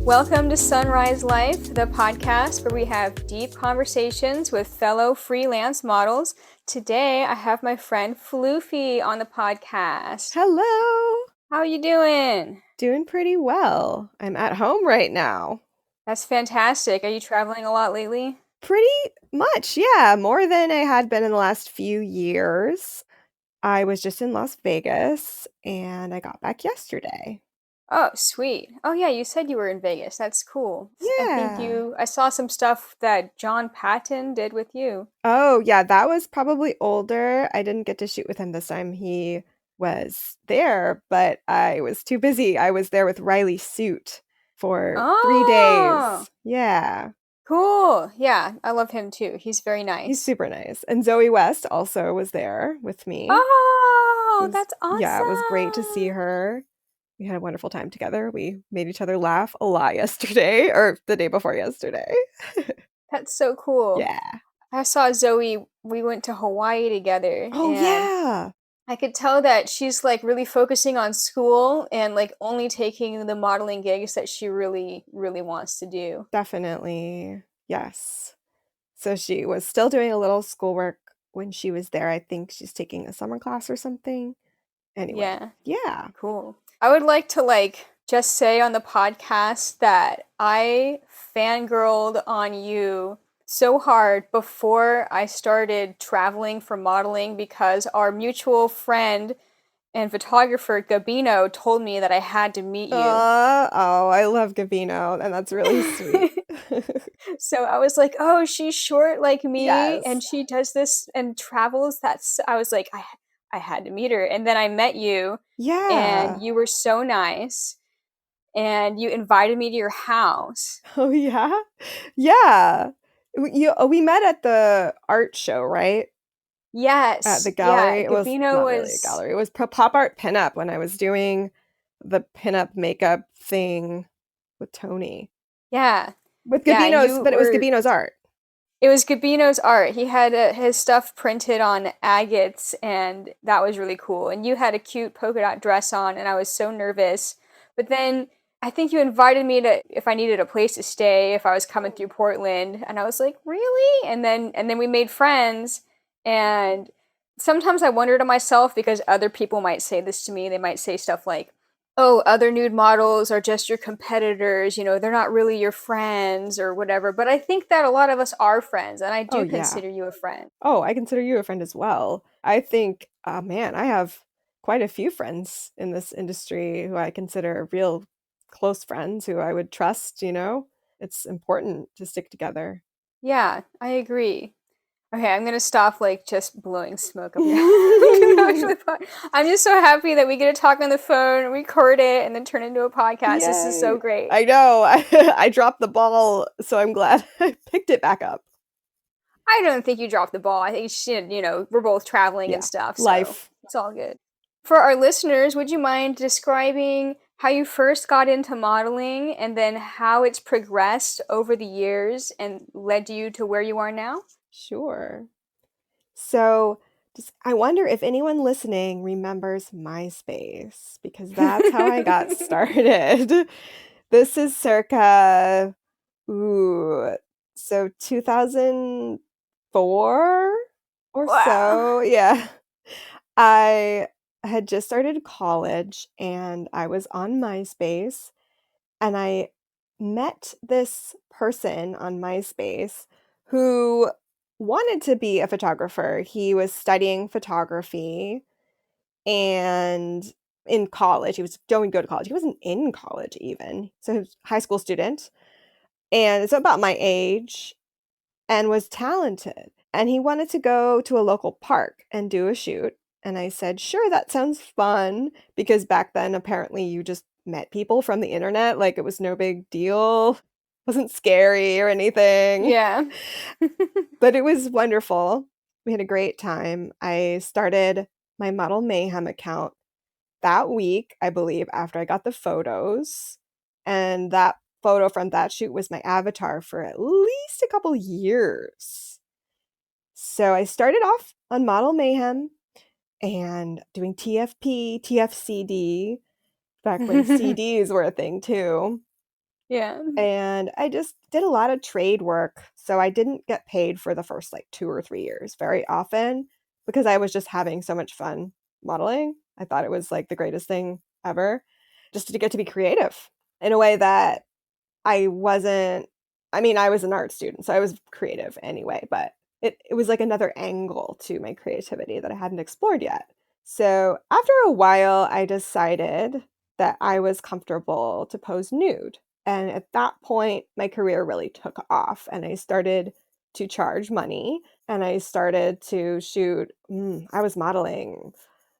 Welcome to Sunrise Life, the podcast where we have deep conversations with fellow freelance models. Today, I have my friend Floofie on the podcast. Hello. How are you doing? Doing pretty well. I'm at home right now. That's fantastic. Are you traveling a lot lately? Pretty much, yeah. More than I had been in the last few years. I was just in Las Vegas and I got back yesterday. Oh, sweet. Oh, yeah, you said you were in Vegas. That's cool. Yeah. I saw some stuff that John Patton did with you. Oh, yeah, that was probably older. I didn't get to shoot with him this time. He was there, but I was too busy. I was there with Riley Suit for 3 Oh, days. Yeah. cool. Yeah, I love him too. He's very He's nice. super nice. And Zoe West also was there with me. Oh, that's Yeah, it was great to see awesome. her. We had a wonderful time together. We made each other laugh a lot yesterday or the day before yesterday. That's so cool. Yeah. I saw Zoe, we went to Hawaii together, Oh, and yeah. I could tell that she's like really focusing on school and like only taking the modeling gigs that she really, really wants to do. Definitely. Yes. So she was still doing a little schoolwork when she was there. I think she's taking a summer class or something. Anyway, Yeah, yeah. cool. I would like to like just say on the podcast that I fangirled on you so hard before I started traveling for modeling because our mutual friend and photographer Gabino told me that I had to meet you. Oh, I love Gavino, and that's really sweet. So I was like, "Oh, she's short like me and Yes. she does this and travels." That's I was like, I had to meet her. And then I met you and Yeah. you were so nice and you invited me to your house. Oh, yeah? Yeah. We met at the art show, right? At Yes. the Yeah, gallery. It was Gabino not really a was gallery. It was pop art pinup when I was doing the pinup makeup thing with Tony. yeah. With Yeah, Gabino's, you but it was were Gabino's art. it was Gabino's art. He had his stuff printed on agates, and that was really cool. And you had a cute polka dot dress on, and I was so nervous. But then I think you invited me to if I needed a place to stay, if I was coming through Portland, and I was like, really? And then we made friends. And sometimes I wonder to myself because other people might say this to me. They might say stuff like, oh, other nude models are just your competitors, they're not really your friends or whatever. But I think that a lot of us are friends, and I Oh, do yeah. consider you a friend. Oh, I consider you a friend as well. I think, man, I have quite a few friends in this industry who I consider real close friends who I would trust. It's important to stick together. Yeah, I agree. Okay, I'm gonna stop like just blowing smoke up your. Yay! I'm just so happy that we get to talk on the phone, record it, and then turn it into a podcast. This is so great. I know. I dropped the ball, so I'm glad I picked it back up. I don't think you dropped the ball. I think we're both traveling and Yeah. stuff, so Life. it's all good. For our listeners, would you mind describing how you first got into modeling and then how it's progressed over the years and led you to where you are now? Sure. So, I wonder if anyone listening remembers MySpace because that's how I got started. This is circa, ooh, so 2004 or Wow. so. Yeah. I had just started college and I was on MySpace and I met this person on MySpace who wanted to be a photographer. He was studying photography and in college, he was going to go to college. He wasn't in college even. So he was a high school student and it's about my age and was talented. And he wanted to go to a local park and do a shoot. And I said, sure, that sounds fun. Because back then, apparently, you just met people from the internet. Like it was no big deal, wasn't scary or anything. Yeah. But it was wonderful. We had a great time. I started my Model Mayhem account that week, I believe, after I got the photos. And that photo from that shoot was my avatar for at least a couple years. So I started off on Model Mayhem and doing TFP, TFCD, back when CDs were a thing too. Yeah. And I just did a lot of trade work, so I didn't get paid for the first, like, 2 or 3 years very often because I was just having so much fun modeling. I thought it was, like, the greatest thing ever just to get to be creative in a way that I wasn't. I mean, I was an art student, so I was creative anyway, but it was like another angle to my creativity that I hadn't explored yet. So, after a while, I decided that I was comfortable to pose nude, and at that point, my career really took off, and I started to charge money, and I started to shoot I was modeling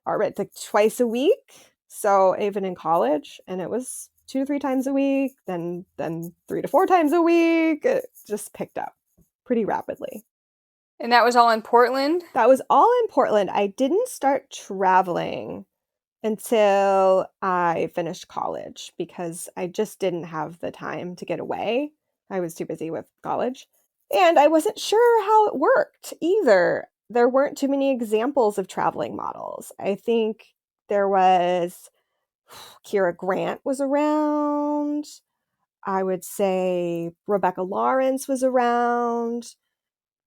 art like twice a week. So even in college, and it was 2 to 3 times a week, then 3 to 4 times a week. It just picked up pretty rapidly. And that was all in Portland? That was all in Portland. I didn't start traveling until I finished college because I just didn't have the time to get away. I was too busy with college. And I wasn't sure how it worked either. There weren't too many examples of traveling models. I think there was Kira Grant was around. I would say Rebecca Lawrence was around.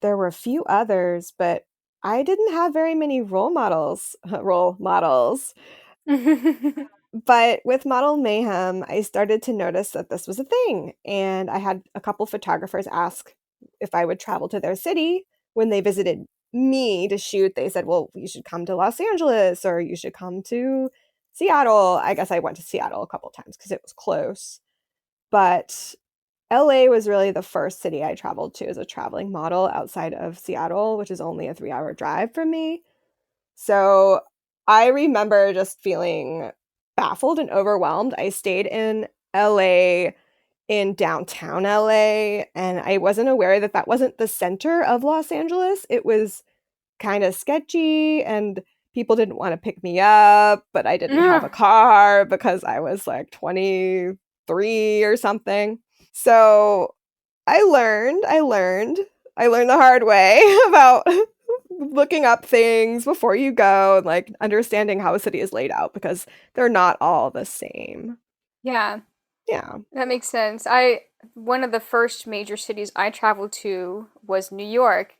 There were a few others, but I didn't have very many role models. Role models. But with Model Mayhem, I started to notice that this was a thing, and I had a couple photographers ask if I would travel to their city. When they visited me to shoot, they said, "Well, you should come to Los Angeles or you should come to Seattle." I guess I went to Seattle a couple times because it was close. But LA was really the first city I traveled to as a traveling model outside of Seattle, which is only a 3-hour drive from me. So I remember just feeling baffled and overwhelmed. I stayed in LA, in downtown LA, and I wasn't aware that that wasn't the center of Los Angeles. It was kind of sketchy, and people didn't want to pick me up, but I didn't have a car because I was like 23 or something. So I learned the hard way about looking up things before you go and like understanding how a city is laid out because they're not all the same. Yeah, Yeah. that makes sense. I One of the first major cities I traveled to was New York,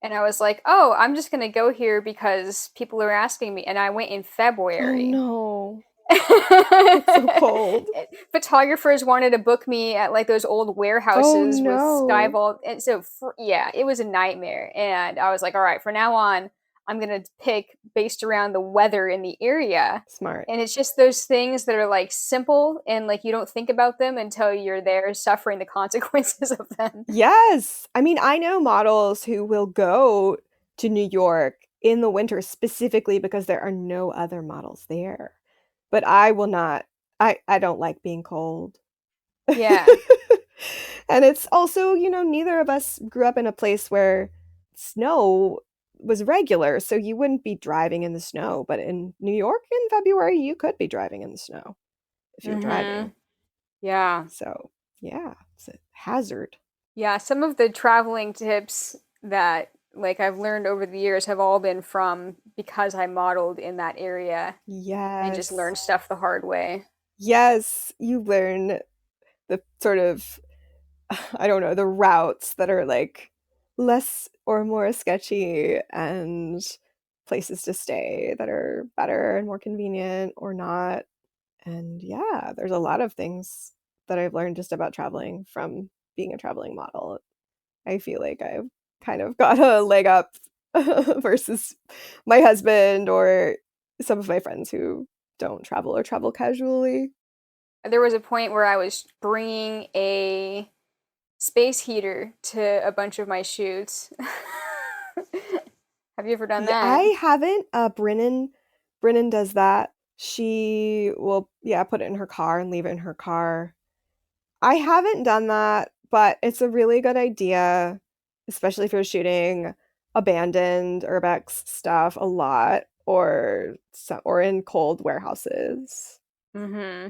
and I was like, "Oh, I'm just gonna go here because people are asking me," and I went in Oh February. no. It's so cold. Photographers wanted to book me at like those old Oh warehouses with sky no. vault, and so yeah, it was a nightmare. And I was like, all right, from now on, I'm gonna pick based around the weather in the area. Smart. And it's just those things that are like simple and like you don't think about them until you're there suffering the consequences of them. Yes. I mean, I know models who will go to New York in the winter specifically because there are no other models there. But I will not. I don't like being cold. Yeah. And it's also, neither of us grew up in a place where snow was regular, so you wouldn't be driving in the snow. But in New York in February, you could be driving in the snow if you're Mm-hmm. driving. Yeah. So, yeah, it's a hazard. Yeah, some of the traveling tips that like I've learned over the years have all been from because I modeled in that area and just Yes. learned stuff the hard way. Yes, you learn the sort of, I don't know, the routes that are like less or more sketchy and places to stay that are better and more convenient or not. And yeah, there's a lot of things that I've learned just about traveling from being a traveling model. I feel like I've kind of got a leg up versus my husband or some of my friends who don't travel or travel casually. There was a point where I was bringing a space heater to a bunch of my shoots. Have you ever done Yeah, that? I haven't. Brennan does that. She will, yeah, put it in her car and leave it in her car. I haven't done that, but it's a really good idea, especially if you're shooting abandoned urbex stuff a lot or in cold warehouses. Mm-hmm.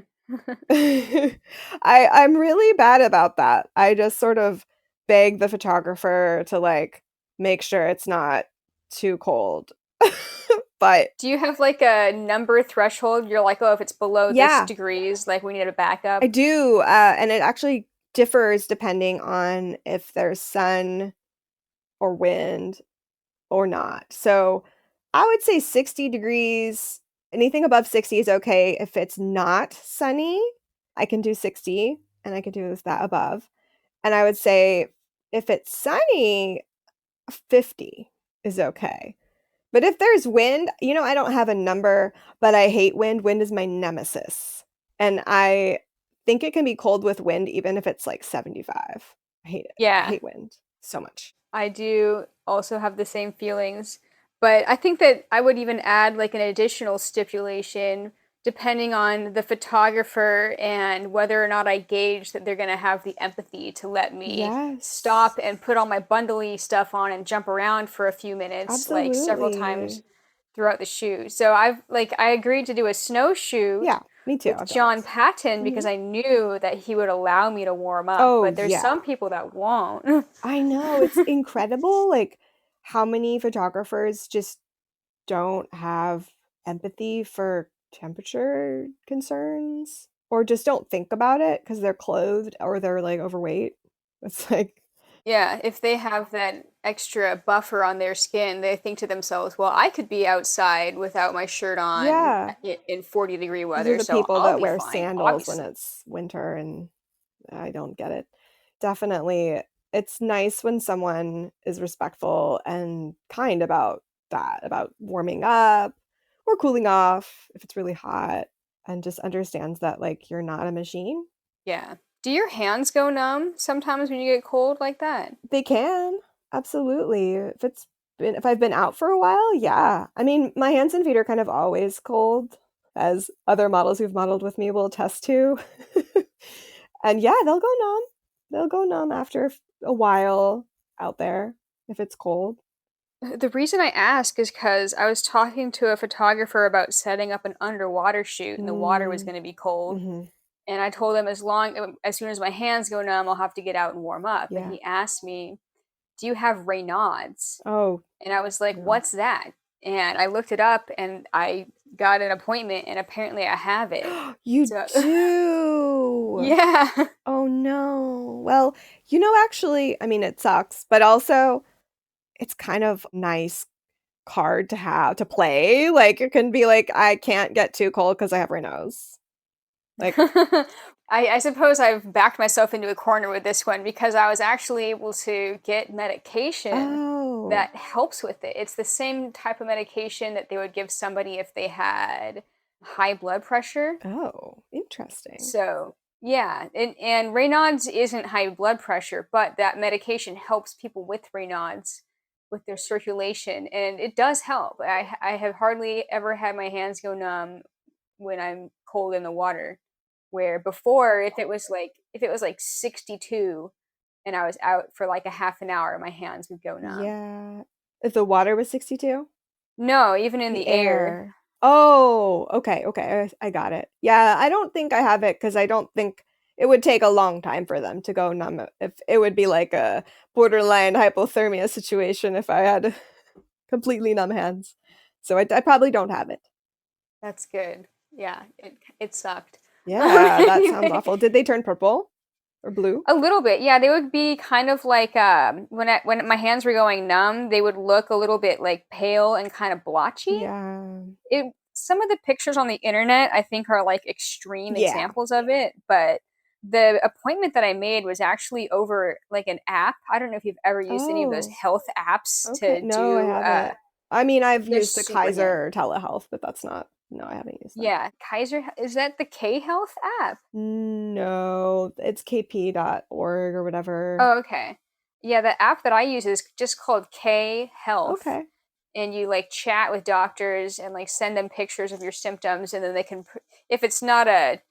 I'm really bad about that. I just sort of beg the photographer to like make sure it's not too cold. But Do you have like a number threshold? You're like, oh, if it's below this yeah, degrees, like we need a I backup. do. And it actually differs depending on if there's sun or wind or not. So I would say 60 degrees, anything above 60 is okay. If it's not sunny, I can do 60 and I can do that above. And I would say if it's sunny, 50 is okay. But if there's wind, I don't have a number, but I hate wind. Wind is my nemesis. And I think it can be cold with wind even if it's like 75. I hate it. I Yeah. hate wind so much. I do also have the same feelings, but I think that I would even add like an additional stipulation depending on the photographer and whether or not I gauge that they're going to have the empathy to let me Yes. stop and put all my bundly stuff on and jump around for a few minutes, like several times Absolutely. throughout the shoot. So I agreed to do a snow shoot Yeah, me too. with I've done John those. Patton because Mhm. I knew that he would allow me to warm up, Oh, but there's yeah. some people that won't. I know. It's incredible, like, how many photographers just don't have empathy for temperature concerns or just don't think about it because 'cause they're clothed or they're, like, overweight. It's like Yeah, if they have that extra buffer on their skin, they think to themselves, well, I could be outside without my shirt on yeah. in 40-degree These are weather, the so people I'll that be wear fine, sandals when obviously. it's winter, and I don't get it. Definitely, it's nice when someone is respectful and kind about that, about warming up or cooling off if it's really hot, and just understands that, like, you're not a machine. Yeah. Do your hands go numb sometimes when you get cold like that? They can, absolutely. If I've been out for a while, yeah. I mean, my hands and feet are kind of always cold, as other models who've modeled with me will attest to. And yeah, they'll go numb. They'll go numb after a while out there if it's cold. The reason I ask is because I was talking to a photographer about setting up an underwater shoot and the water was Mm, going to be cold. mhm. And I told him as soon as my hands go numb, I'll have to get out and warm up. And Yeah. he asked me, "Do you have Raynaud's?" Oh, And I was like, no. "What's that?" And I looked it up and I got an appointment and apparently I have it. You So do? yeah. Oh, no. Well, actually, I mean, it sucks, but also it's kind of nice card to have to play. Like, it can be like, I can't get too cold because I have Raynaud's. Like, I suppose I've backed myself into a corner with this one because I was actually able to get medication oh, that helps with it. It's the same type of medication that they would give somebody if they had high blood pressure. oh, interesting. So, yeah, and Raynaud's isn't high blood pressure, but that medication helps people with Raynaud's with their circulation, and it does help. I have hardly ever had my hands go numb when I'm cold in the water. Where before, if it was like 62 and I was out for like a half an hour, my hands would go numb. Yeah. If the water was 62? No, even in The the air. air. Oh, okay, okay, I got it. Yeah, I don't think I have it because I don't think it would take a long time for them to go numb. If it would be like a borderline hypothermia situation if I had completely numb hands. So I probably don't have it. That's good. Yeah, it sucked. Yeah, that sounds Anyway, awful. Did they turn purple or blue? a little bit, yeah. They would be kind of like when my hands were going numb, they would look a little bit like pale and kind of blotchy. Yeah. It Some of the pictures on the internet I think are like extreme Yeah. examples of it, but the appointment that I made was actually over like an app. I don't know if you've ever used any of those Oh, health apps okay. to No, I do. haven't. I mean, I've They're used the super handy. Kaiser telehealth, but that's not no, I haven't used that. Yeah, Kaiser is that the K Health app? No, it's kp.org or whatever. Oh, okay. Yeah, the app that I use is just called K Health, Okay. and you like chat with doctors and like send them pictures of your symptoms, and then if it's not a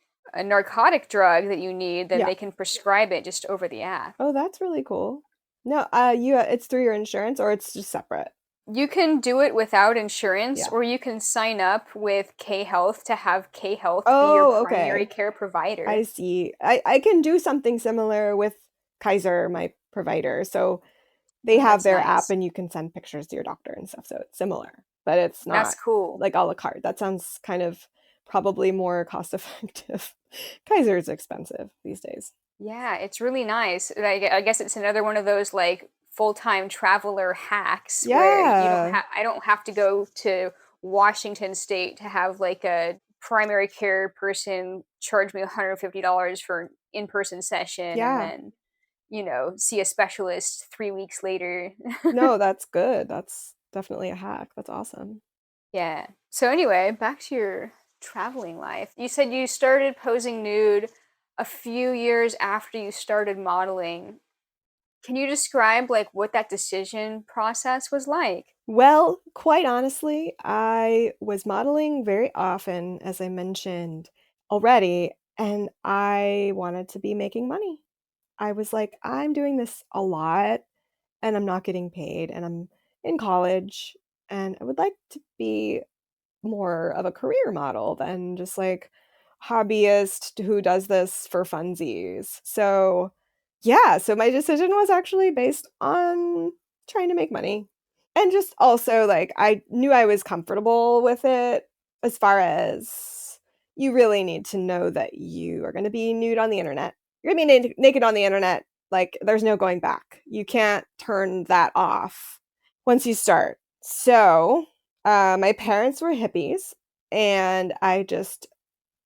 narcotic drug that you need, then Yeah. they can prescribe it just over the app. Oh, that's really cool. No, it's through your insurance or it's just separate? You can do it without insurance, Yeah. or you can sign up with K Health to have K Health be your Oh, primary okay. care I provider. see. I can do something similar with Kaiser, my provider. So They Oh, have that's their app nice. and you can send pictures to your doctor and stuff, so it's similar, but it's That's not cool. like a la carte. That sounds kind of probably more cost effective. Kaiser's expensive these days. Yeah, it's really nice. I guess it's another one of those like full-time traveler hacks where you don't Yeah. have I don't have to go to Washington State to have like a primary care person charge me $150 for an in-person session and Yeah. then, see a specialist 3 weeks later. No, that's good. That's definitely a hack. That's awesome. Yeah. So anyway, back to your traveling life. You said you started posing nude a few years after you started modeling. Can you describe like what that decision process was like? Well, quite honestly, I was modeling very often, as I mentioned already, and I wanted to be making money. I was like, I'm doing this a lot and I'm not getting paid, and I'm in college, and I would like to be more of a career model than just like hobbyist who does this for funsies. So, yeah, so my decision was actually based on trying to make money. And just also like I knew I was comfortable with it as far as you really need to know that you are going to be nude on the internet. You're going to be naked on the internet. Like there's no going back. You can't turn that off once you start. So, my parents were hippies, and I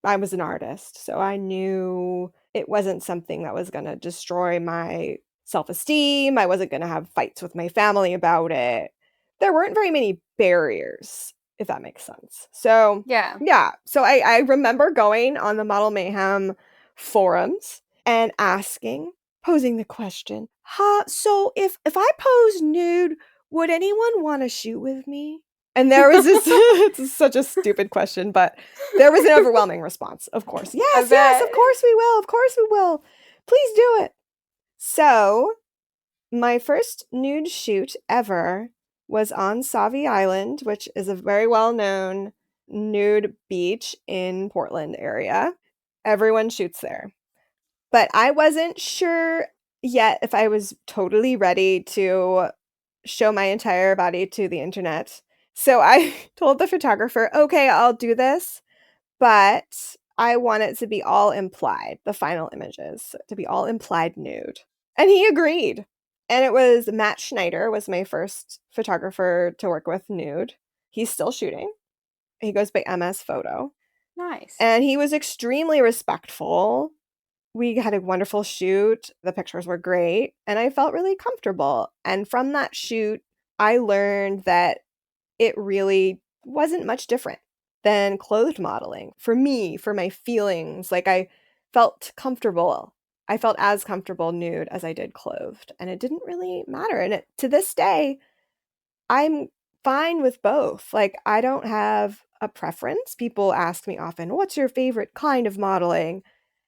was an artist, so I knew it wasn't something that was gonna destroy my self-esteem. I wasn't gonna have fights with my family about it. There weren't very many barriers, if that makes sense. So, Yeah. yeah, so I remember going on the Model Mayhem forums and posing the question, "Ha, so if I pose nude, would anyone wanna shoot with me?" And there was this it's such a stupid question, but there was an overwhelming response, of course. I "Yes, yes, of bet. course we will, of course we will. Please do it." So, my first nude shoot ever was on Sauvie Island, which is a very well-known nude beach in Portland area. Everyone shoots there. But I wasn't sure yet if I was totally ready to show my entire body to the internet. So I told the photographer, "Okay, I'll do this, but I want it to be all implied, the final images to be all implied nude." And he agreed. And it was Matt Schneider was my first photographer to work with nude. He's still shooting. He goes by MS Photo. Nice. And he was extremely respectful. We had a wonderful shoot. The pictures were great, and I felt really comfortable. And from that shoot, I learned that it really wasn't much different than clothed modeling for me, for my feelings. Like I felt comfortable. I felt as comfortable nude as I did clothed, and it didn't really matter. And to this day, I'm fine with both. Like I don't have a preference. People ask me often, "What's your favorite kind of modeling?"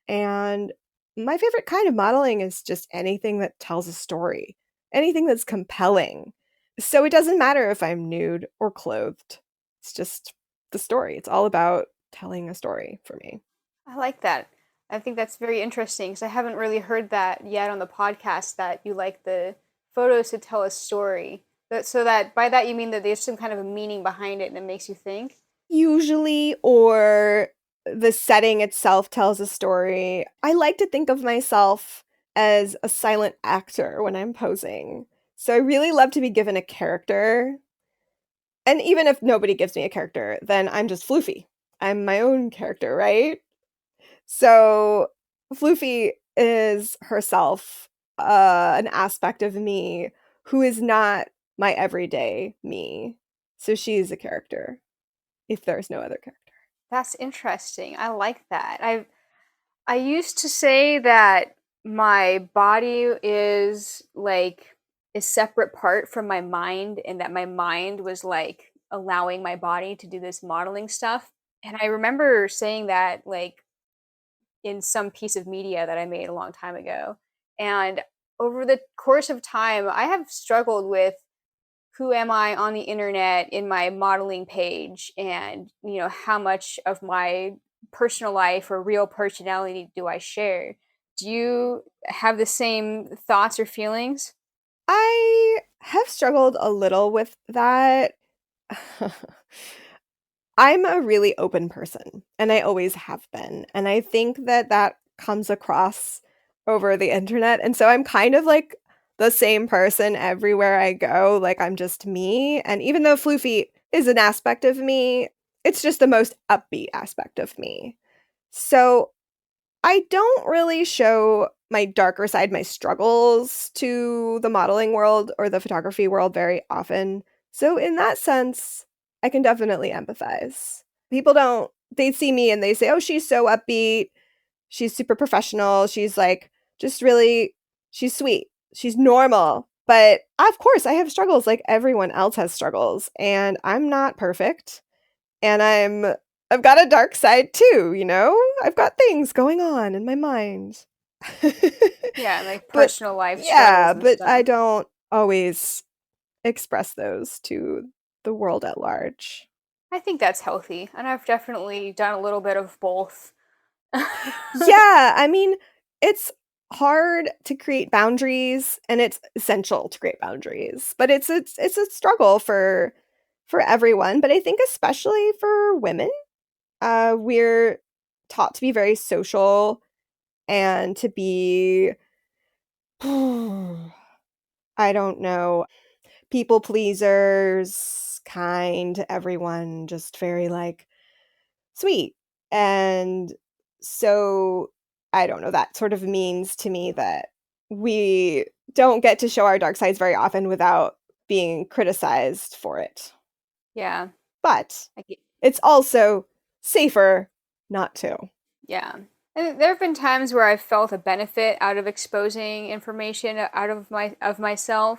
And my favorite kind of modeling is just anything that tells a story, anything that's compelling. So it doesn't matter if I'm nude or clothed. It's just the story. It's all about telling a story for me. I like that. I think that's very interesting because I haven't really heard that yet on the podcast that you like the photos to tell a story. So that by that you mean that there's some kind of a meaning behind it and it makes you think? Usually, or the setting itself tells a story. I like to think of myself as a silent actor when I'm posing. So I really love to be given a character. And even if nobody gives me a character, then I'm just Floofie. I'm my own character, right? So Floofie is herself, an aspect of me who is not my everyday me. So she's a character if there's no other character. That's interesting. I like that. I used to say that my body is like a separate part from my mind and that my mind was like allowing my body to do this modeling stuff. And I remember saying that like in some piece of media that I made a long time ago. And over the course of time, I have struggled with who am I on the internet in my modeling page and, how much of my personal life or real personality do I share? Do you have the same thoughts or feelings? I have struggled a little with that. I'm a really open person, and I always have been. And I think that that comes across over the internet. And so I'm kind of like the same person everywhere I go. Like I'm just me. And even though Floofie is an aspect of me, it's just the most upbeat aspect of me. So I don't really show my darker side, my struggles to the modeling world or the photography world very often. So, in that sense, I can definitely empathize. People don't, they see me and they say, oh, she's so upbeat. She's super professional. She's like, just really, she's sweet. She's normal. But of course, I have struggles like everyone else has struggles. And I'm not perfect. And I've got a dark side too, you know? I've got things going on in my mind. Yeah, like But personal life yeah, struggles and but I stuff. don't always express those to the world at large. I think that's healthy, and I've definitely done a little bit of both. Yeah, I mean, it's hard to create boundaries and it's essential to create boundaries. But it's a struggle for everyone, but I think especially for women. We're taught to be very social and to be I don't know, people pleasers, kind to everyone, just very like sweet. And so I don't know, that sort of means to me that we don't get to show our dark sides very often without being criticized for it. Yeah, But I get, it's also safer not to. yeah. And there have been times where I've felt a benefit out of exposing information out of myself,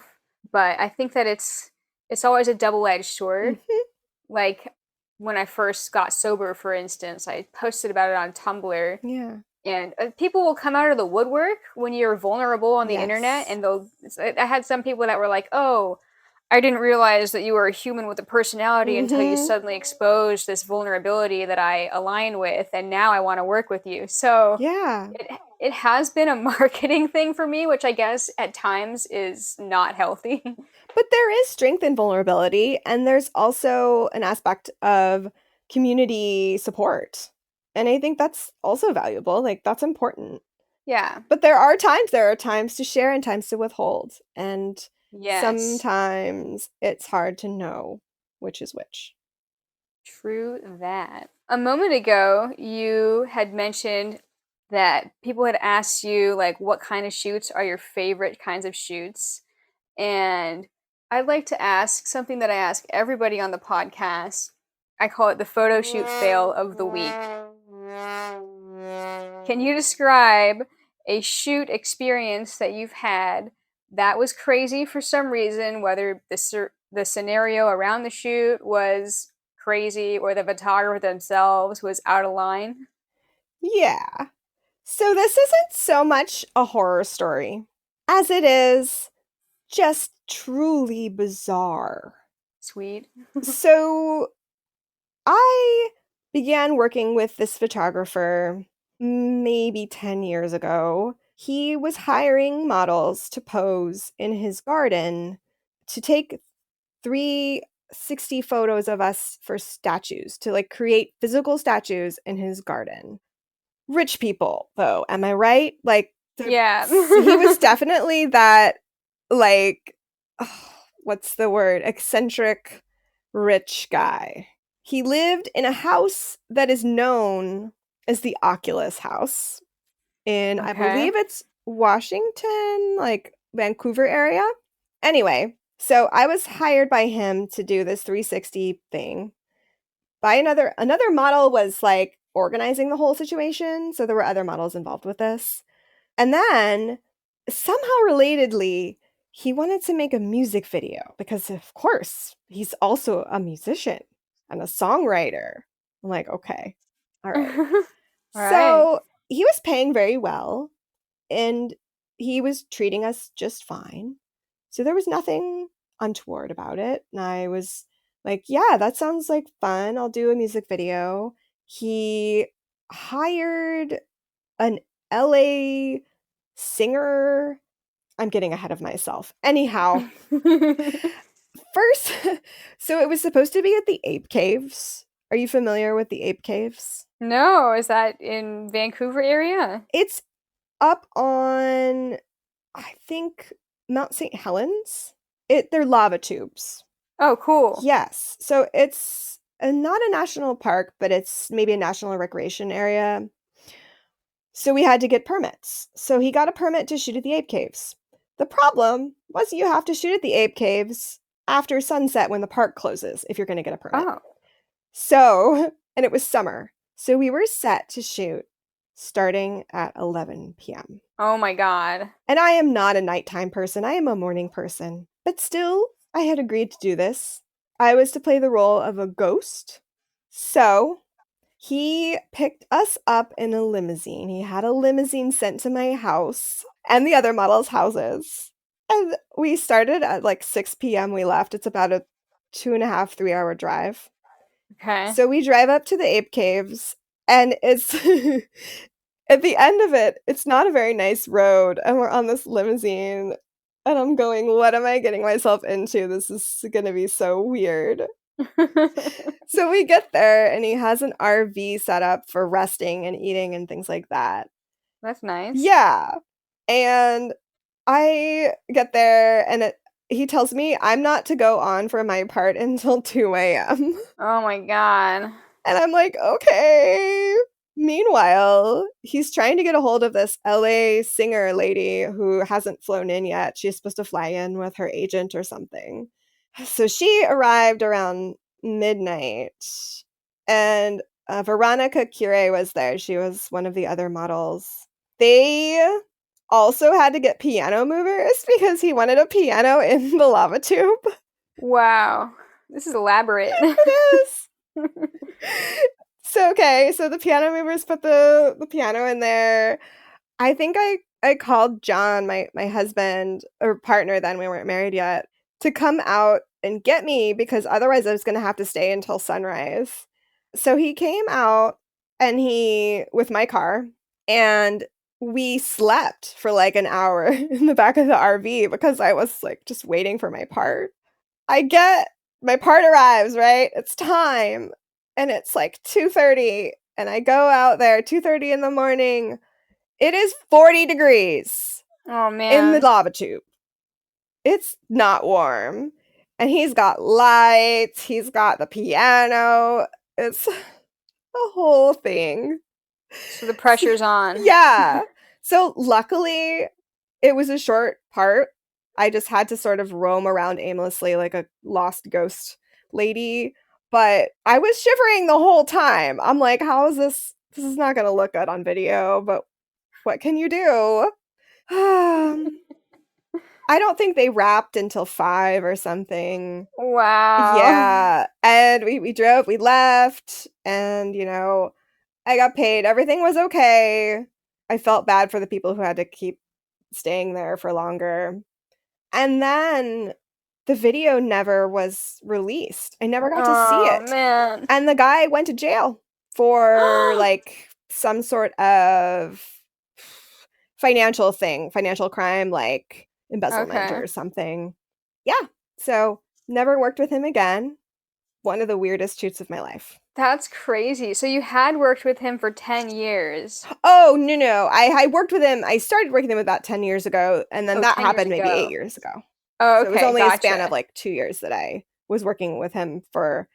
but I think that it's always a double-edged sword. Mhm. Like when I first got sober, for instance, I posted about it on Tumblr, Yeah. and people will come out of the woodwork when you're vulnerable on the internet, Yes. and I had some people that were like, "Oh, I didn't realize that you were a human with a personality until you Mhm. suddenly exposed this vulnerability that I align with, and now I want to work with you." So Yeah. it has been a marketing thing for me, which I guess at times is not healthy. But there is strength in vulnerability, and there's also an aspect of community support. And I think that's also valuable. Like, that's important. Yeah. But there are times to share and times to withhold. And Yes. sometimes it's hard to know which is which. True that. A moment ago, you had mentioned that people had asked you, like, what kind of shoots are your favorite kinds of shoots? And I'd like to ask something that I ask everybody on the podcast. I call it the photo shoot fail of the week. Can you describe a shoot experience that you've had that was crazy for some reason, whether the scenario around the shoot was crazy or the photographer themselves was out of line? Yeah. So this isn't so much a horror story as it is just truly bizarre. Sweet. So I began working with this photographer maybe 10 years ago. He was hiring models to pose in his garden to take 360 photos of us for statues, to like create physical statues in his garden. Rich people, though, am I right? Like, Yeah. he was definitely that, like, what's the word? Eccentric rich guy. He lived in a house that is known as the Oculus House in, I Okay. believe it's Washington, like Vancouver area. Anyway, so I was hired by him to do this 360 thing. By another model was like organizing the whole situation, so there were other models involved with this. And then somehow relatedly, he wanted to make a music video because of course, he's also a musician and a songwriter. I'm like, "Okay. All right." All right. So, he was paying very well and he was treating us just fine. So there was nothing untoward about it. And I was like, yeah, that sounds like fun. I'll do a music video. He hired an LA singer I'm getting ahead of myself. Anyhow, first, so it was supposed to be at the Ape Caves. Are you familiar with the Ape Caves? No, is that in Vancouver area? It's up on, I think, Mount St. Helens. They're lava tubes. Oh, cool. Yes. So it's not a national park, but it's maybe a national recreation area. So we had to get permits. So he got a permit to shoot at the Ape Caves. The problem was you have to shoot at the Ape Caves after sunset when the park closes if you're going to get a permit. Oh. So, and it was summer. So we were set to shoot starting at 11 p.m. Oh my God. And I am not a nighttime person, I am a morning person. But still, I had agreed to do this. I was to play the role of a ghost. So he picked us up in a limousine. He had a limousine sent to my house and the other models' houses. And we started at like 6 p.m. We left. It's about a 2.5, 3 hour drive. Okay. So we drive up to the Ape Caves, and it's at the end of it, it's not a very nice road, and we're on this limousine, and I'm going, what am I getting myself into? This is gonna be so weird. So we get there, and he has an RV set up for resting and eating and things like that. That's nice. Yeah. And I get there, and he tells me I'm not to go on for my part until 2 a.m. Oh my God. And I'm like, okay. Meanwhile, he's trying to get a hold of this LA singer lady who hasn't flown in yet. She's supposed to fly in with her agent or something. So she arrived around midnight, and Veronica Cure was there. She was one of the other models. They also had to get piano movers because he wanted a piano in the lava tube. Wow. This is elaborate. It is. So okay, so the piano movers put the piano in there. I think I called John, my husband or partner then, we weren't married yet, to come out and get me because otherwise I was gonna have to stay until sunrise. So he came out and he with my car, and we slept for like an hour in the back of the RV because I was like just waiting for my part. My part arrives, right? It's time. And it's like 2:30, and I go out there 2:30 in the morning. It is 40 degrees Oh in the man. lava tube. It's not warm. And he's got lights, he's got the piano. It's a whole thing. So the pressure's on. Yeah. So luckily, it was a short part. I just had to sort of roam around aimlessly like a lost ghost lady, but I was shivering the whole time. I'm like, how is this? This is not going to look good on video, but what can you do? I don't think they wrapped until 5 or something. Wow. Yeah. And we drove, we left, and, I got paid. Everything was okay. I felt bad for the people who had to keep staying there for longer. And then the video never was released. I never got to see Oh it. man. And the guy went to jail for like some sort of financial crime, like embezzlement Okay. or something. Yeah. So never worked with him again. One of the weirdest shoots of my life. That's crazy. So you had worked with him for 10 years. Oh, no, no. I worked with him. I started working with him about 10 years ago, and then Oh, that 10 years happened maybe 8 ago. years ago. Oh, So it was okay, only a span of gotcha. like 2 years that I was working with him for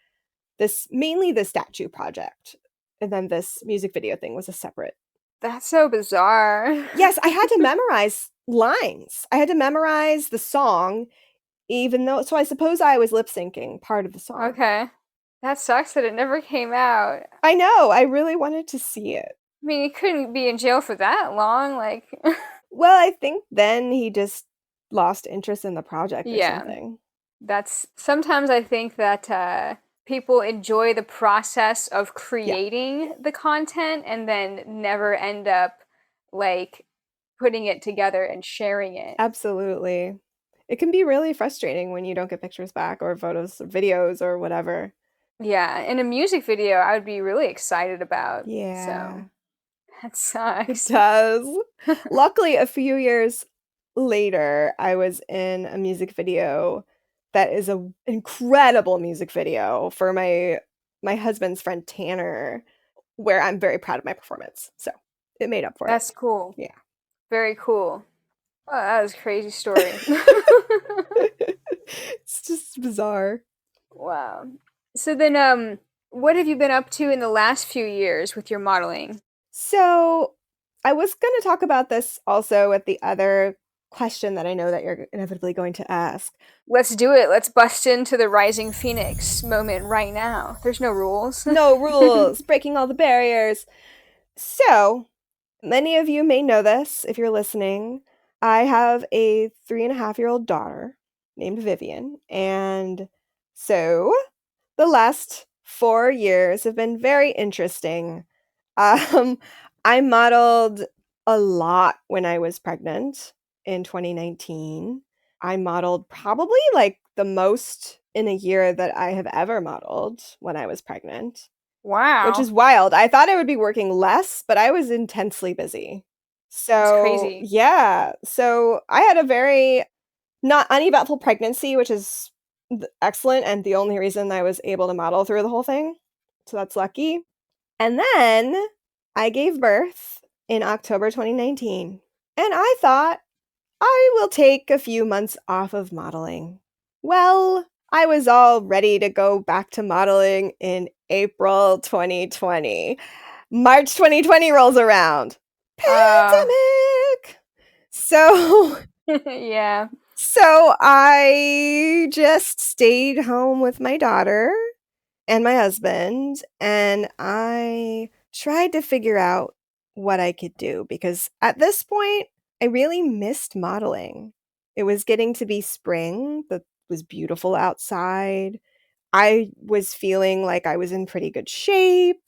mainly the statue project. And then this music video thing was a separate. That's so bizarre. Yes, I had to memorize lines. I had to memorize the song, even though, so I suppose I was lip syncing part of the song. Okay. That sucks that it never came out. I know. I really wanted to see it. I mean, he couldn't be in jail for that long, like Well, I think then he just lost interest in the project or yeah. something. That's sometimes I think that people enjoy the process of Yeah, creating the content and then never end up like putting it together and sharing it. absolutely. It can be really frustrating when you don't get pictures back or photos or videos or whatever. Yeah, in a music video, I would be really excited about. Yeah, So that it sucks. does. Luckily, a few years later, I was in a music video that is a incredible music video for my husband's friend Tanner, where I'm very proud of my performance. So it made up for it. That's cool. Yeah. Very cool. Oh, that was a crazy story. It's just bizarre. Wow. So then, what have you been up to in the last few years with your modeling? So I was going to talk about this also with the other question that I know that you're inevitably going to ask. Let's do it. Let's bust into the Rising Phoenix moment right now. There's no rules. No rules, breaking all the barriers. So, many of you may know this if you're listening. I have a 3.5-year-old daughter named Vivian. And so the last 4 years have been very interesting. Um, I modeled a lot when I was pregnant in 2019. I modeled probably like the most in a year that I have ever modeled when I was pregnant, which Wow. is wild. I thought I would be working less, but I was intensely busy. That's So, crazy. yeah. So, I had a very not uneventful pregnancy, which is excellent and the only reason I was able to model through the whole thing. So, that's lucky. And then I gave birth in October 2019. And I thought, I will take a few months off of modeling. Well, I was all ready to go back to modeling in April 2020. March 2020 rolls around. Uh, Pandemic! So, yeah. so I just stayed home with my daughter and my husband, and I tried to figure out what I could do because at this point, I really missed modeling. It was getting to be spring, that was beautiful outside. I was feeling like I was in pretty good shape.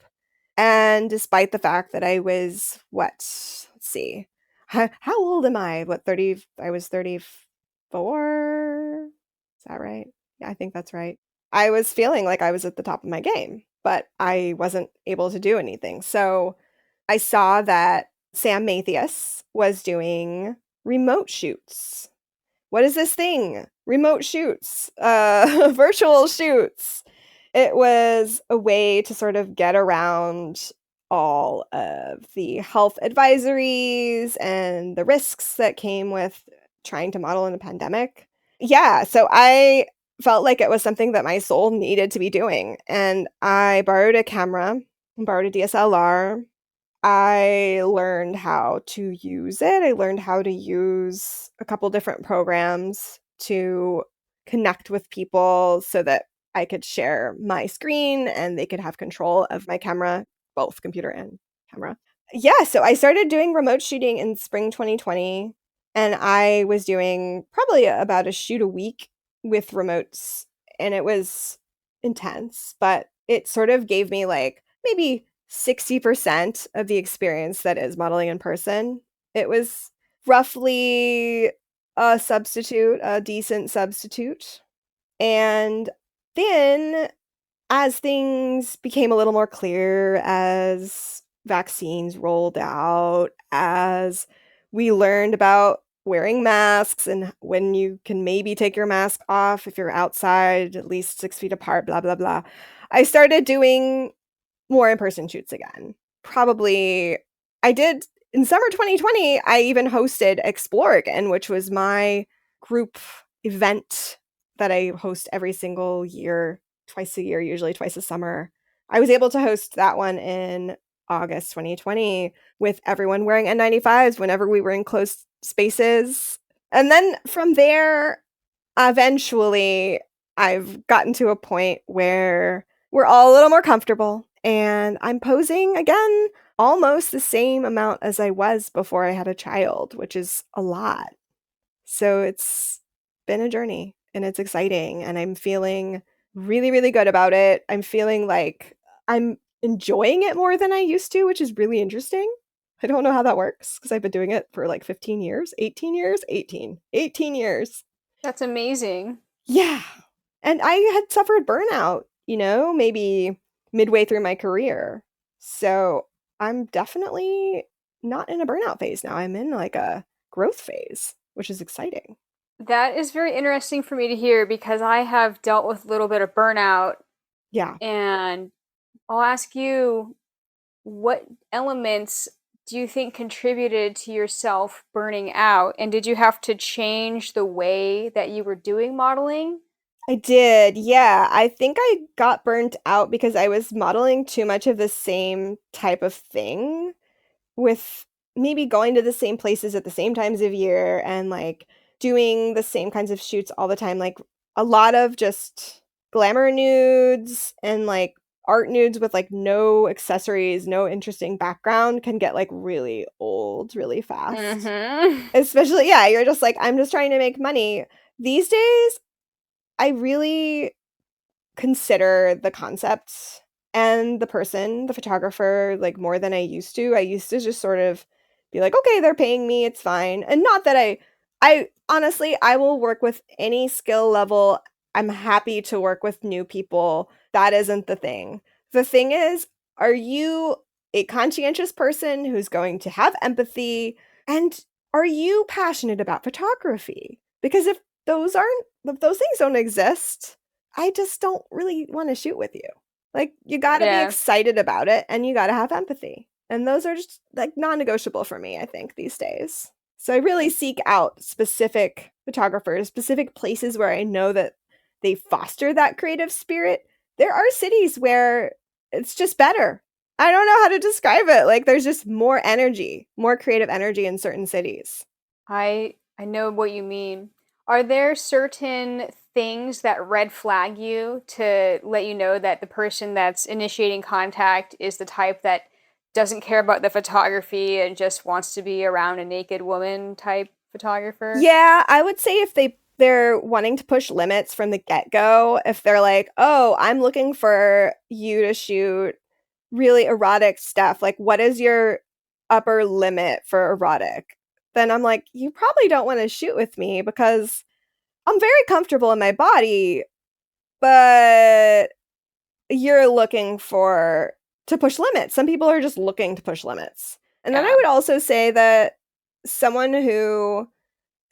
And despite the fact that I was, what, let's see, how old am I? What, 30? I was 34. Is that right? Yeah, I think that's right. I was feeling like I was at the top of my game, but I wasn't able to do anything. So I saw that Sam Mathias was doing remote shoots. What is this thing? Remote shoots, virtual shoots. It was a way to sort of get around all of the health advisories and the risks that came with trying to model in a pandemic. Yeah, so I felt like it was something that my soul needed to be doing. And I borrowed a camera, borrowed a DSLR. I learned how to use it. I learned how to use a couple different programs to connect with people so that I could share my screen and they could have control of my camera, both computer and camera. Yeah, so I started doing remote shooting in spring 2020, and I was doing probably about a shoot a week with remotes, and it was intense, but it sort of gave me like maybe 60% of the experience that is modeling in person. It was roughly a substitute, a decent substitute. And then as things became a little more clear, as vaccines rolled out, as we learned about wearing masks and when you can maybe take your mask off if you're outside at least 6 feet apart, blah, blah, blah. I started doing more in-person shoots again. Probably I did in summer 2020, I even hosted Explore again, which was my group event that I host every single year, twice a year, usually twice a summer. I was able to host that one in August 2020 with everyone wearing N95s whenever we were in closed spaces. And then from there, eventually, I've gotten to a point where we're all a little more comfortable and I'm posing again almost the same amount as I was before I had a child, which is a lot. So it's been a journey and it's exciting and I'm feeling really, really good about it. I'm feeling like I'm enjoying it more than I used to, which is really interesting. I don't know how that works because I've been doing it for like 15 years, 18 years, 18 years. That's amazing. Yeah. And I had suffered burnout, maybe midway through my career. So I'm definitely not in a burnout phase now. I'm in like a growth phase, which is exciting. That is very interesting for me to hear because I have dealt with a little bit of burnout, Yeah. and I'll ask you, what elements do you think contributed to yourself burning out? And did you have to change the way that you were doing modeling? I did. Yeah. I think I got burnt out because I was modeling too much of the same type of thing, with maybe going to the same places at the same times of year and like doing the same kinds of shoots all the time. Like a lot of just glamour nudes and like art nudes with like no accessories, no interesting background can get like really old really fast. Mm-hmm. Especially, yeah, you're just like, I'm just trying to make money. These days, I really consider the concept and the person, the photographer, like more than I used to. I used to just sort of be like, okay, they're paying me, it's fine. And not that I honestly, I will work with any skill level. I'm happy to work with new people. That isn't the thing. The thing is, are you a conscientious person who's going to have empathy? And are you passionate about photography? Because if those things don't exist, I just don't really want to shoot with you. Like, you got to be Yeah. excited about it and you got to have empathy. And those are just like non negotiable for me, I think, these days. So I really seek out specific photographers, specific places where I know that they foster that creative spirit. There are cities where it's just better. I don't know how to describe it. Like, there's just more energy, more creative energy in certain cities. I know what you mean. Are there certain things that red flag you to let you know that the person that's initiating contact is the type that doesn't care about the photography and just wants to be around a naked woman type photographer? Yeah, I would say if they're wanting to push limits from the get-go, if they're like, "Oh, I'm looking for you to shoot really erotic stuff. Like, what is your upper limit for erotic?" Then I'm like, "You probably don't want to shoot with me because I'm very comfortable in my body, but you're looking for to push limits." Some people are just looking to push limits. And then I Yeah. would also say that someone who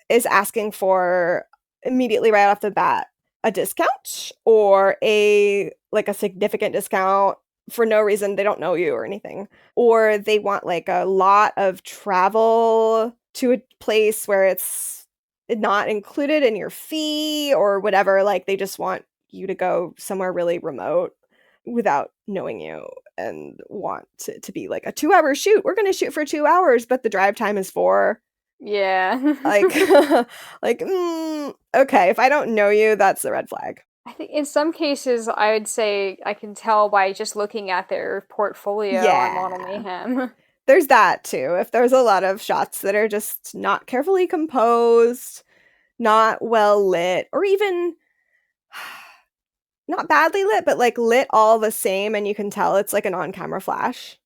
is asking for immediately right off the bat a discount or a significant discount for no reason, they don't know you or anything, or they want like a lot of travel to a place where it's not included in your fee or whatever, like they just want you to go somewhere really remote without knowing you and want to be like a 2 hour shoot. We're going to shoot for 2 hours, but the drive time is 4. Yeah. Like, like, okay, if I don't know you, that's the red flag. I think in some cases, I would say I can tell by just looking at their portfolio on Model Yeah. Mayhem. There's that too. If there's a lot of shots that are just not carefully composed, not well lit, or even not badly lit, but like lit all the same, and you can tell it's like an on camera flash.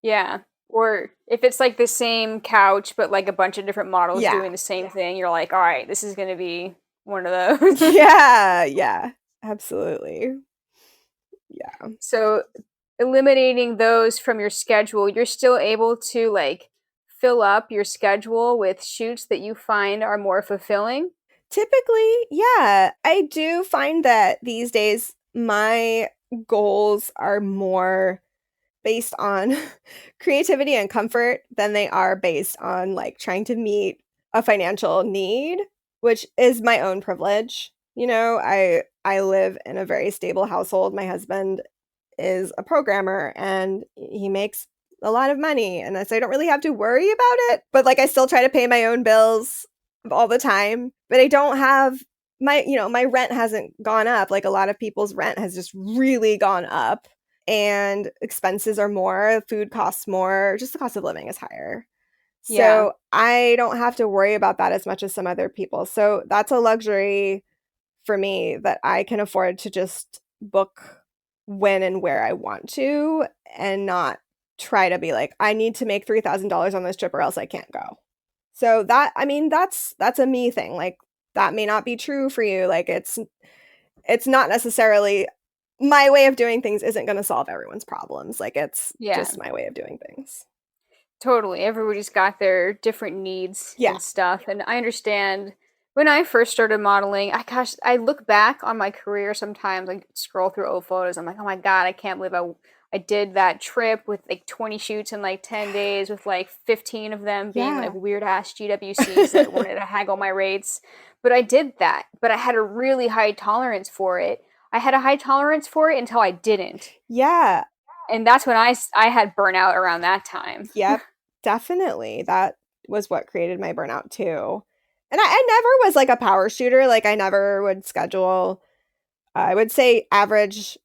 Yeah. Or if it's like the same couch, but like a bunch of different models Yeah. doing the same thing, you're like, all right, this is going to be one of those. Yeah. Yeah. Absolutely. Yeah. So, eliminating those from your schedule, you're still able to like fill up your schedule with shoots that you find are more fulfilling. Typically, yeah. I do find that these days my goals are more based on creativity and comfort than they are based on like trying to meet a financial need, which is my own privilege. I live in a very stable household. My husband is a programmer and he makes a lot of money, and so I don't really have to worry about it, but like I still try to pay my own bills all the time, but I don't have my rent hasn't gone up like a lot of people's rent has just really gone up, and expenses are more, food costs more, just the cost of living is higher. Yeah. So I don't have to worry about that as much as some other people. So that's a luxury for me that I can afford to just book when and where I want to and not try to be like, I need to make $3,000 on this trip or else I can't go. So that, I mean, that's a me thing. Like, that may not be true for you. Like, it's not necessarily my way of doing things isn't going to solve everyone's problems. Like, it's Yeah. just my way of doing things. Totally. Everybody's got their different needs Yeah. and stuff. And I understand when I first started modeling, I look back on my career sometimes, like scroll through old photos. I'm like, oh my God, I can't believe I did that trip with like 20 shoots in like 10 days with like 15 of them being like Yeah. weird ass GWCs that wanted to haggle my rates. But I did that. But I had a really high tolerance for it. I had a high tolerance for it until I didn't. Yeah. And that's when I had burnout around that time. Yep. Definitely. That was what created my burnout too. And I never was like a power shooter. Like I never would schedule, I would say average,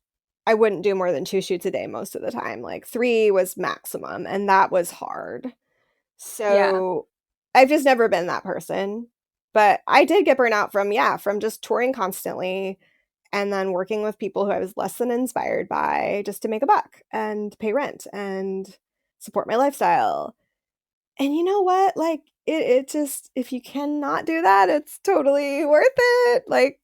I wouldn't do more than 2 shoots a day most of the time. Like 3 was maximum, and that was hard. Yeah. So I've just never been that person. But I did get burnout from, yeah, from just touring constantly and then working with people who I was less than inspired by just to make a buck and pay rent and support my lifestyle. And you know what? Like it just, if you cannot do that, it's totally worth it. Like,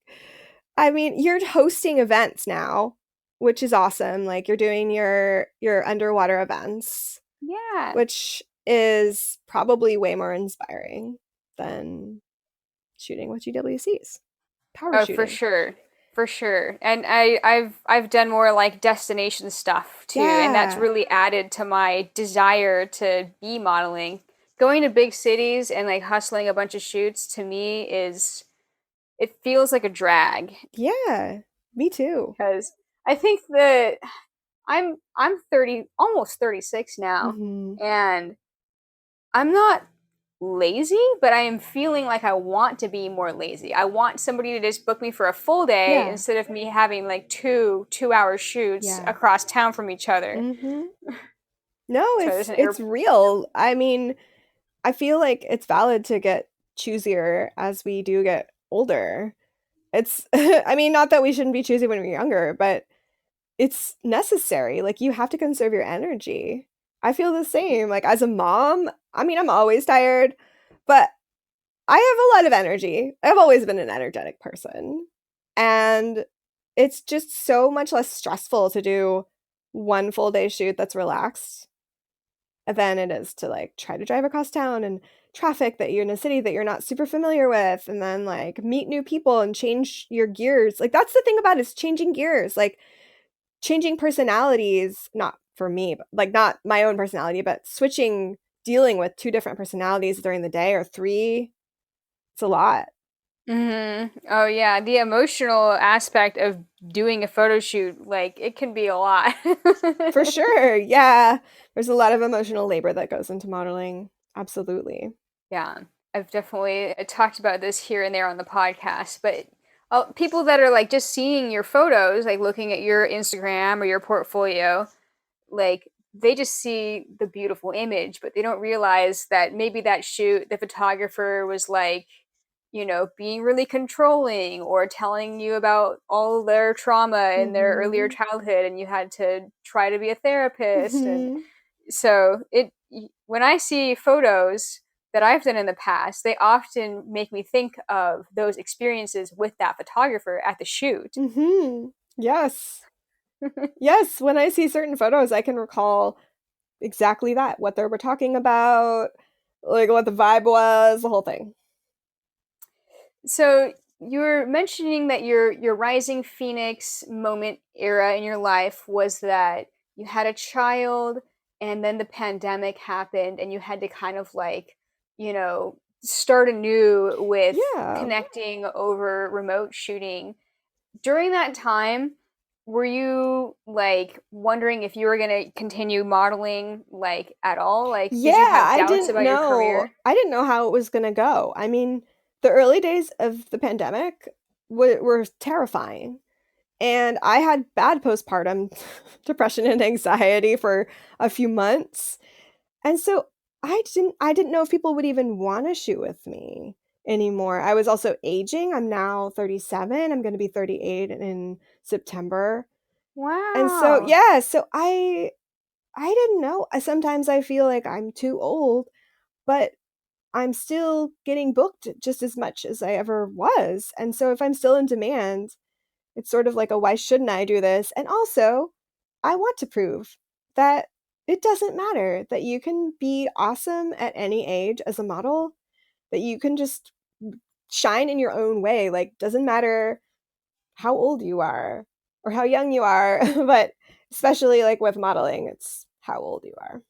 I mean, you're hosting events now, which is awesome. Like you're doing your underwater events, Yeah. which is probably way more inspiring than shooting with GWCs. Power Oh, for shooting. sure. For sure. And I've done more like destination stuff too, and that's Yeah. really added to my desire to be modeling. Going to big cities and like hustling a bunch of shoots to me is it feels like a drag Yeah. Me too. because I think that I'm 30 almost 36 now, Mhm. and I'm not lazy, but I am feeling like I want to be more lazy. I want somebody to just book me for a full day Yeah. instead of me having like two-hour shoots Yeah. across town from each other. Mhm. No, So there's an it's air. real. I mean, I feel like it's valid to get choosier as we do get older. It's I mean, not that we shouldn't be choosy when we're younger, but it's necessary. Like you have to conserve your energy. I feel the same. Like as a mom, I mean, I'm always tired, but I have a lot of energy. I've always been an energetic person. And it's just so much less stressful to do one full day shoot that's relaxed than it is to like try to drive across town and traffic that you're in a city that you're not super familiar with and then like meet new people and change your gears. Like that's the thing about it, is changing gears, like changing personalities, not for me, but like not my own personality, but switching, dealing with 2 different personalities during the day or 3. It's a lot. Oh yeah, the emotional aspect of doing a photo shoot, like it can be a lot. For sure. Yeah. There's a lot of emotional labor that goes into modeling. Absolutely. Yeah, I've definitely talked about this here and there on the podcast, but people that are like just seeing your photos, like looking at your Instagram or your portfolio, like they just see the beautiful image, but they don't realize that maybe that shoot, the photographer was like, being really controlling or telling you about all their trauma in their earlier Mhm. childhood, and you had to try to be a therapist. And Mhm. so when I see photos that I've done in the past, they often make me think of those experiences with that photographer at the shoot. Mhm. Yes. Yes, when I see certain photos, I can recall exactly that, what they were talking about, like what the vibe was, the whole thing. So you were mentioning that your rising phoenix moment era in your life was that you had a child and then the pandemic happened and you had to kind of like, start anew with Yeah. connecting over remote shooting. During that time, were you like wondering if you were going to continue modeling like at all? Like Yeah, did you have doubts about your career? I didn't know how it was gonna go. I mean, the early days of the pandemic were terrifying, and I had bad postpartum depression and anxiety for a few months, and so I didn't know if people would even wanna shoot with me anymore. I was also aging. I'm now 37. I'm gonna be 38 in September, and so Wow. yeah, so I didn't know. Sometimes I feel like I'm too old, but I'm still getting booked just as much as I ever was. And so if I'm still in demand, it's sort of like a why shouldn't I do this? And also, I want to prove that it doesn't matter, that you can be awesome at any age as a model, that you can just shine in your own way. Like, doesn't matter how old you are or how young you are, but especially like with modeling, it's how old you are.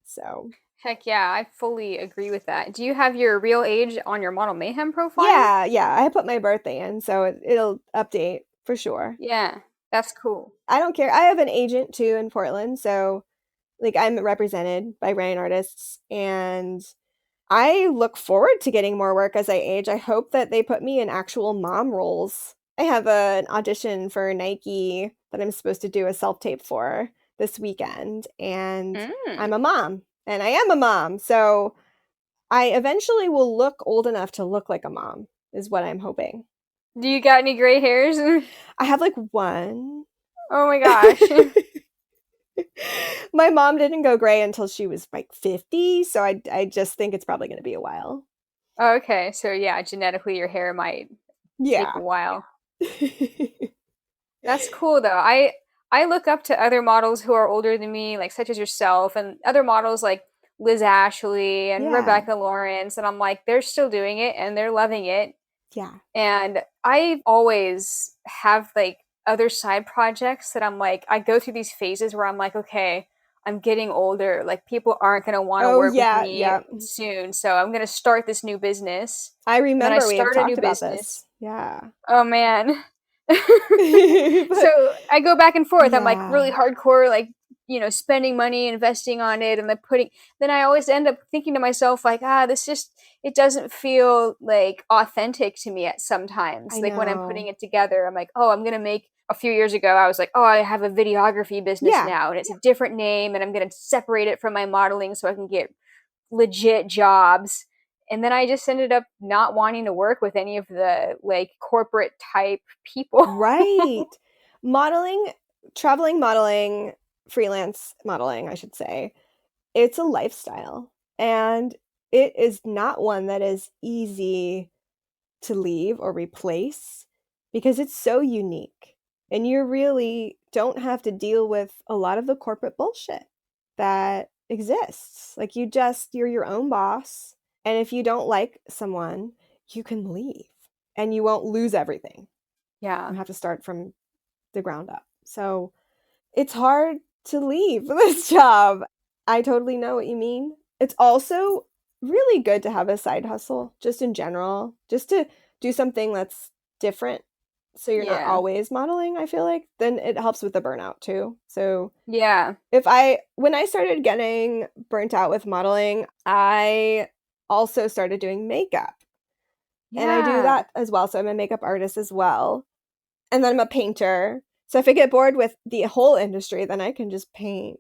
So, Heck yeah, I fully agree with that. Do you have your real age on your Model Mayhem profile? yeah, yeah, I put my birthday in, so it'll update for sure. Yeah, that's cool. I don't care. I have an agent too in Portland, so like I'm represented by Ryan artists, and I look forward to getting more work as I age. I hope that they put me in actual mom roles. I have an audition for Nike that I'm supposed to do a self-tape for this weekend, and I'm Mm. a mom, and I am a mom. So I eventually will look old enough to look like a mom, is what I'm hoping. Do you got any gray hairs? I have like one. Oh my gosh. My mom didn't go gray until she was like 50, so I just think it's probably going to be a while. Okay, so yeah, genetically your hair might take a Yeah. while. That's cool though. I look up to other models who are older than me, like such as yourself, and other models like Liz Ashley and Yeah. Rebecca Lawrence, and I'm like, they're still doing it and they're loving it. Yeah. And I always have like other side projects that I'm like, I go through these phases where I'm like, okay, I'm getting older. Like people aren't going to want to Oh, work with yeah, me yeah. soon. So I'm going to start this new business. I And then I remember we have start a new talked about business. this. Yeah. Oh man. But So I go back and forth. I'm like really yeah, hardcore, like, spending money, investing on it, and then I always end up thinking to myself, like, this just, it doesn't feel like authentic to me at sometimes. I Like when I'm putting know. it together, I'm like, oh, I'm going to make, a few years ago, I was like, oh, I have a videography business Yeah. now, and it's a different name, and I'm going to separate it from my modeling so I can get legit jobs. And then I just ended up not wanting to work with any of the like corporate type people. Right. Modeling, traveling modeling, freelance modeling, I should say. It's a lifestyle, and it is not one that is easy to leave or replace because it's so unique. And you really don't have to deal with a lot of the corporate bullshit that exists. Like you're your own boss. And if you don't like someone, you can leave and you won't lose everything. Yeah. You have to start from the ground up. So it's hard to leave this job. I totally know what you mean. It's also really good to have a side hustle, just in general, just to do something that's different. So you're not Yeah. always modeling, I feel like. Then it helps with the burnout too. So Yeah. when I started getting burnt out with modeling, I also started doing makeup. And I do Yeah. that as well. So I'm a makeup artist as well. And then I'm a painter. So if I get bored with the whole industry, then I can just paint.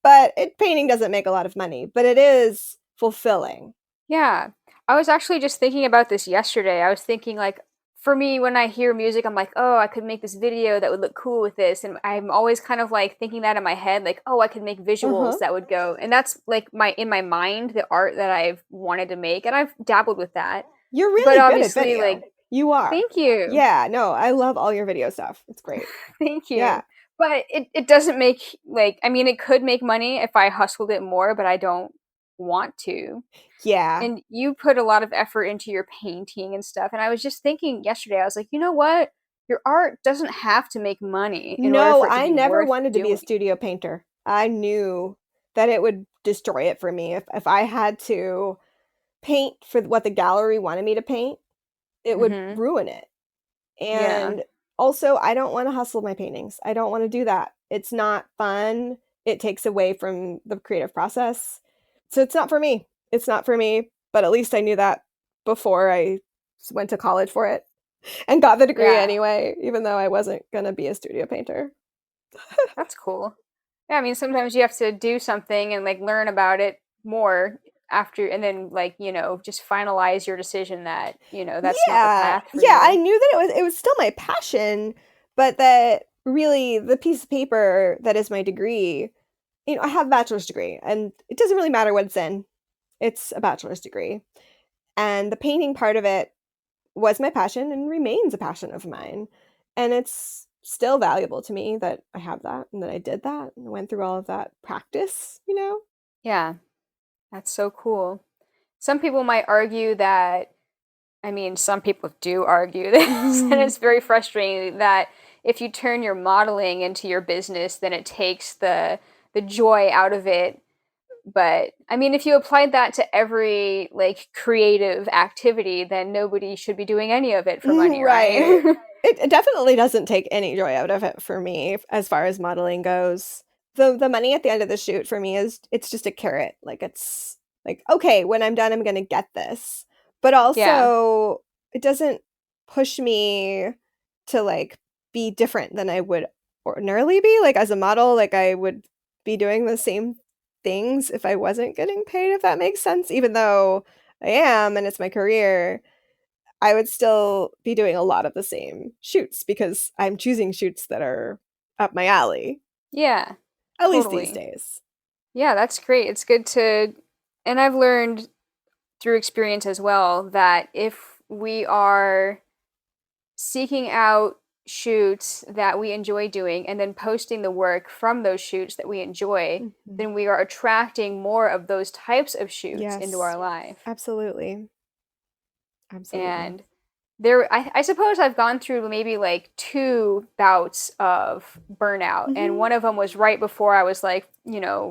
But painting doesn't make a lot of money, but it is fulfilling. Yeah. I was actually just thinking about this yesterday. I was thinking like for me when I hear music I'm like, "Oh, I could make this video that would look cool with this." And I'm always kind of like thinking that in my head like, "Oh, I could make visuals Uh-huh. that would go." And that's like my in my mind the art that I've wanted to make and I've dabbled with that. You're But really good at obviously video. like You are. thank you. Yeah, no, I love all your video stuff. It's great. Thank Yeah. you. But it doesn't make like I mean it could make money if I hustled it more, but I don't want to. Yeah. And you put a lot of effort into your painting and stuff. And I was just thinking yesterday, I was like, you know what? Your art doesn't have to make money in order No, for it to I be never worth wanted to be a doing. studio painter. I knew that it would destroy it for me if I had to paint for what the gallery wanted me to paint, it would Mm-hmm. ruin it. Yeah. And also, I don't want to hustle my paintings. I don't want to do that. It's not fun. It takes away from the creative process. So it's not for me. It's not for me, but at least I knew that before I went to college for it and got the degree Yeah. anyway, even though I wasn't going to be a studio painter. That's cool. Yeah, I mean sometimes you have to do something and like learn about it more after and then like, just finalize your decision that, that's not the Yeah. path for Yeah, I you. knew that it was still my passion, but that really the piece of paper that is my degree, I have a bachelor's degree and it doesn't really matter what it's in. It's a bachelor's degree. And the painting part of it was my passion and remains a passion of mine. And it's still valuable to me that I have that and that I did that and went through all of that practice, you know? Yeah, that's so cool. Some people might argue that, I mean, some people do argue this, and Mhm. it's very frustrating that if you turn your modeling into your business, then it takes the joy out of it. But I mean, if you applied that to every like creative activity, then nobody should be doing any of it for money, Right. right? It definitely doesn't take any joy out of it for me as far as modeling goes. The money at the end of the shoot for me is it's just a carrot. Like it's like, okay, when I'm done, I'm gonna get this. But Yeah. also it doesn't push me to like be different than I would ordinarily be. Like as a model, like I would be doing the same things if I wasn't getting paid, if that makes sense, even though I am and it's my career. I would still be doing a lot of the same shoots because I'm choosing shoots that are up my alley, Yeah. at least these Totally. days. Yeah, that's great. It's good to, and I've learned through experience as well that if we are seeking out shoots that we enjoy doing and then posting the work from those shoots that we enjoy, Mhm. then we are attracting more of those types of shoots into our Yes, life. absolutely. Absolutely. And I suppose I've gone through maybe like two bouts of burnout, and Mhm. one of them was right before I was like,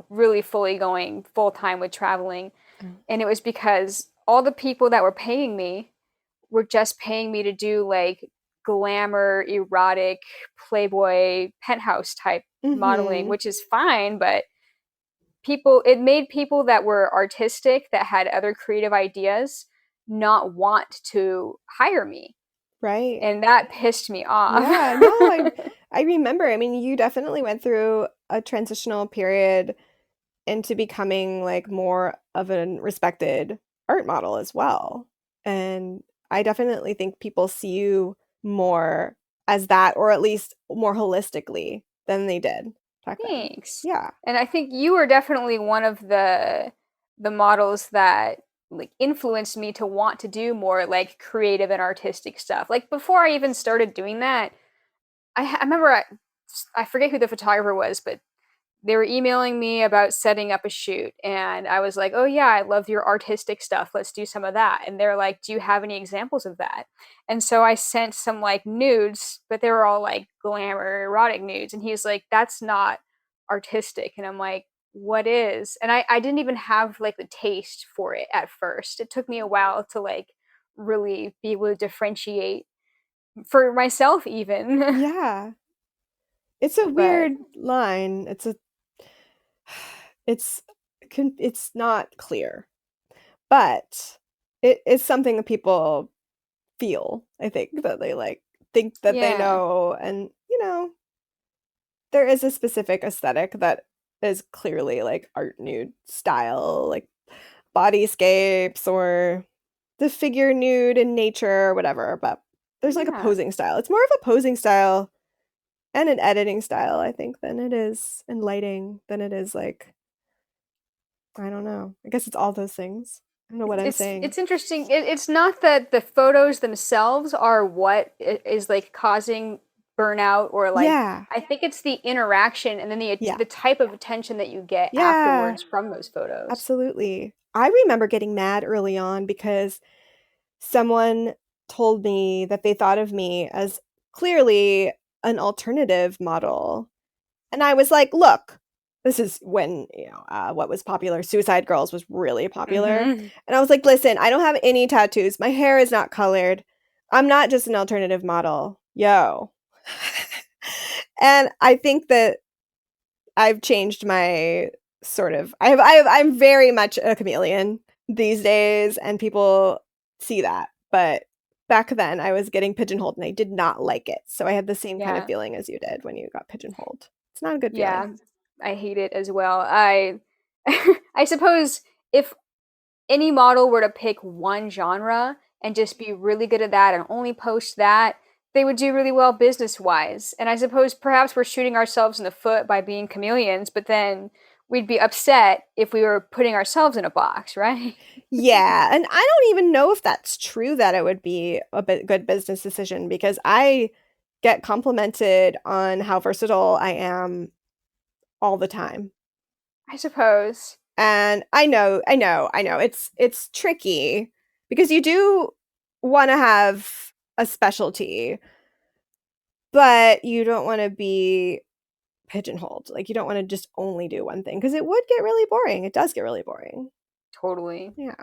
really fully going full time with traveling. Oh. And it was because all the people that were paying me were just paying me to do like glamour, erotic, Playboy, penthouse type modeling, Mhm. which is fine, but it made people that were artistic, that had other creative ideas, not want to hire me. Right. And that pissed me off. Yeah, no, I remember. I mean, you definitely went through a transitional period into becoming like more of a respected art model as well. And I definitely think people see you more as that, or at least more holistically than they did back then. Thanks. Yeah. And I think you were definitely one of the models that like influenced me to want to do more like creative and artistic stuff. Like before I even started doing that, I remember I forget who the photographer was, but they were emailing me about setting up a shoot, and I was like, "Oh yeah, I love your artistic stuff. Let's do some of that." And they're like, "Do you have any examples of that?" And so I sent some like nudes, but they were all like glamour erotic nudes, and he's like, "That's not artistic." And I'm like, "What is?" And I didn't even have like the taste for it at first. It took me a while to like really be able to differentiate for myself even. Yeah. It's a But weird line. It's it's not clear, but it is something that people feel, I think, that they like think that they yeah. know. And, there is a specific aesthetic that is clearly like art nude style, like bodyscapes or the figure nude in nature or whatever. But there's like a Yeah. posing style. It's more of a posing style and an editing style, I think, than it is in lighting, than it is like, I don't know. I guess it's all those things. I don't know what I'm saying. It's interesting. It's not that the photos themselves are what is like causing burnout, or like Yeah. I think it's the interaction and then Yeah. the type of attention that you get Yeah. afterwards from those photos. Absolutely. I remember getting mad early on because someone told me that they thought of me as clearly an alternative model. And I was like, look, this is when, what was popular, Suicide Girls was really popular. Hmm. And I was like, listen, I don't have any tattoos. My hair is not colored. I'm not just an alternative model. Yo. And I think that I've changed my I'm very much a chameleon these days, and people see that. But back then, I was getting pigeonholed, and I did not like it. So I had the same kind of Yeah, feeling as you did when you got pigeonholed. It's not a good feeling. yeah, I hate it as well. I suppose if any model were to pick one genre and just be really good at that and only post that, they would do really well business wise. And I suppose perhaps we're shooting ourselves in the foot by being chameleons, but then we'd be upset if we were putting ourselves in a box, right? Yeah, and I don't even know if that's true that it would be a good business decision because I get complimented on how versatile I am all the time. I suppose. And I know, it's tricky because you do want to have a specialty, but you don't want to be pigeonholed. Like, you don't want to just only do one thing because it would get really boring. It does get really boring. Totally. Yeah.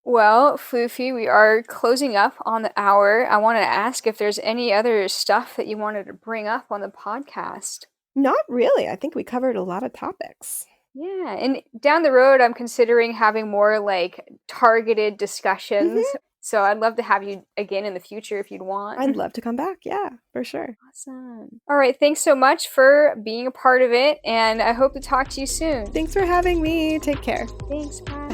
Well, Floofie, we are closing up on the hour. I want to ask if there's any other stuff that you wanted to bring up on the podcast. Not really. I think we covered a lot of topics. Yeah, and down the road, I'm considering having more like targeted discussions. Mhm. So I'd love to have you again in the future if you'd want. I'd love to come back. Yeah, for sure. Awesome. All right, thanks so much for being a part of it, and I hope to talk to you soon. Thanks for having me. Take care. Thanks, bye.